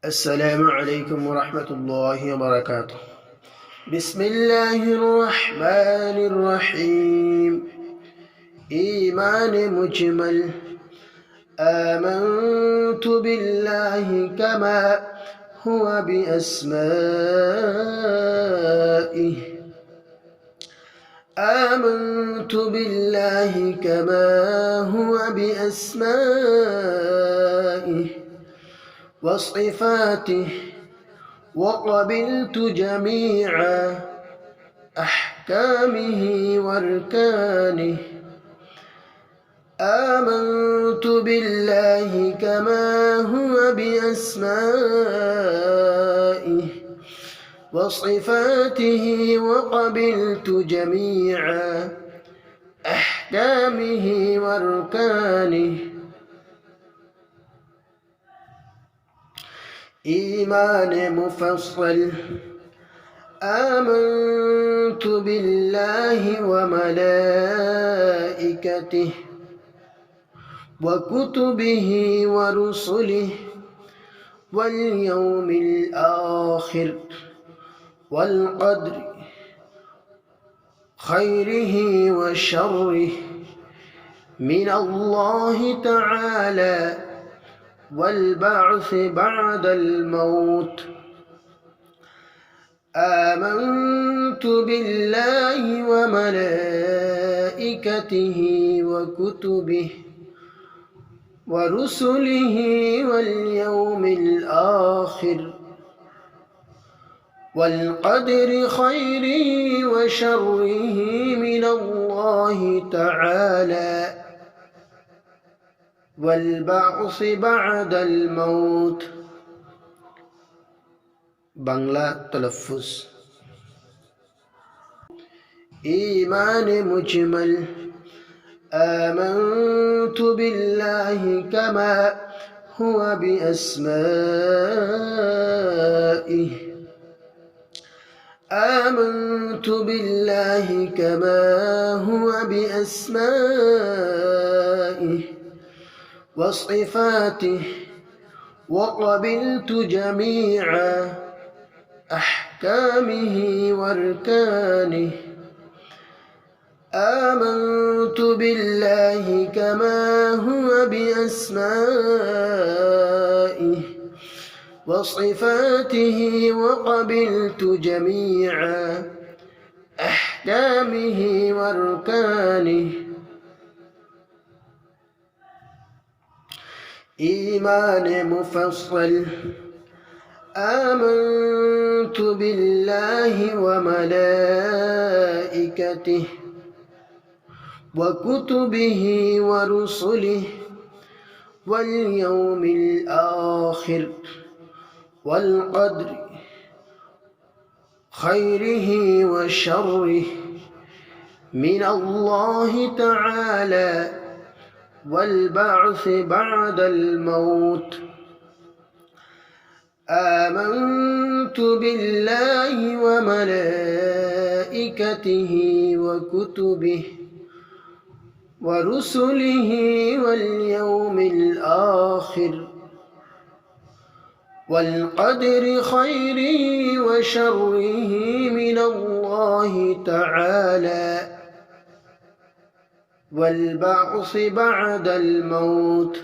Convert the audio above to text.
السلام عليكم ورحمة الله وبركاته. بسم الله الرحمن الرحيم. إيمان مجمل. آمنت بالله كما هو بأسمائه. آمنت بالله كما هو بأسمائه وصفاته وقبلت جميع أحكامه وأركانه. آمنت بالله كما هو بأسمائه وصفاته وقبلت جميع أحكامه وأركانه. إيمان مفصل. آمنت بالله وملائكته وكتبه ورسله واليوم الآخر والقدر خيره وشره من الله تعالى والبعث بعد الموت. آمنت بالله وملائكته وكتبه ورسله واليوم الآخر والقدر خيره وشره من الله تعالى والبعث بعد الموت. বাংলা তলফুজ। إيمان مجمل. آمنت بالله كما هو بأسمائه. آمنت بالله كما هو بأسمائه وصفاته وقبلت جميع أحكامه وأركانه. آمنت بالله كما هو بأسمائه وصفاته وقبلت جميع أحكامه وأركانه. إيمان مفصل. آمنت بالله وملائكته وكتبه ورسله واليوم الآخر والقدر خيره وشره من الله تعالى والبعث بعد الموت. آمنت بالله وملائكته وكتبه ورسله واليوم الآخر والقدر خيره وشره من الله تعالى والبعث بعد الموت.